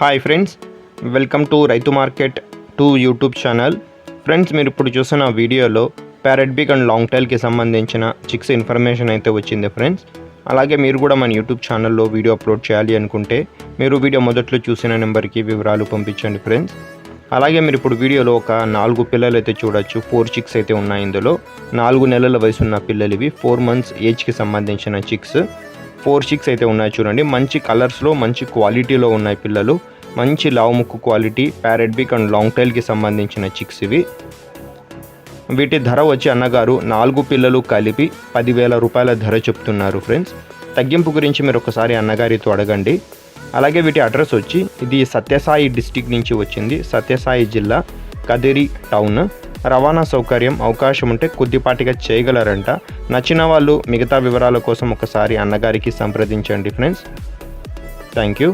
Hi friends, welcome to రైతు market 2 YouTube channel. Friends, మీరు ఇప్పుడు చూసిన వీడియోలో ప్యారెట్ బిగ్ అండ్ లాంగ్ టైల్కి సంబంధించిన చిక్స్ ఇన్ఫర్మేషన్ అయితే వచ్చింది ఫ్రెండ్స్. అలాగే మీరు కూడా మన యూట్యూబ్ ఛానల్లో వీడియో అప్లోడ్ చేయాలి అనుకుంటే మీరు వీడియో మొదట్లో చూసిన నెంబర్కి వివరాలు పంపించండి ఫ్రెండ్స్. అలాగే మీరు ఇప్పుడు వీడియోలో ఒక 4 పిల్లలు అయితే చూడొచ్చు. 4 చిక్స్ అయితే ఉన్నాయి. ఇందులో 4 నెలల వయసు ఉన్న పిల్లలివి, 4 months ఏజ్కి సంబంధించిన చిక్స్. 4 చిక్స్ అయితే ఉన్నాయి చూడండి. మంచి కలర్స్లో, మంచి క్వాలిటీలో ఉన్నాయి పిల్లలు. మంచి లావు ముక్కు quality parrot big and long టైల్కి సంబంధించిన చిక్స్ ఇవి. వీటి ధర వచ్చి అన్నగారు 4 పిల్లలు కలిపి 10,000 రూపాయల ధర చెప్తున్నారు ఫ్రెండ్స్. తగ్గింపు గురించి మీరు ఒకసారి అన్నగారితో అడగండి. అలాగే వీటి అడ్రస్ వచ్చి ఇది సత్యసాయి డిస్టిక్ నుంచి వచ్చింది. సత్యసాయి జిల్లా, కదిరి టౌన్. రవాణా సౌకర్యం అవకాశం ఉంటే కొద్దిపాటిగా చేయగలరంట. నచ్చిన వాళ్ళు మిగతా వివరాల కోసం ఒకసారి అన్నగారికి సంప్రదించండి ఫ్రెండ్స్. Thank you.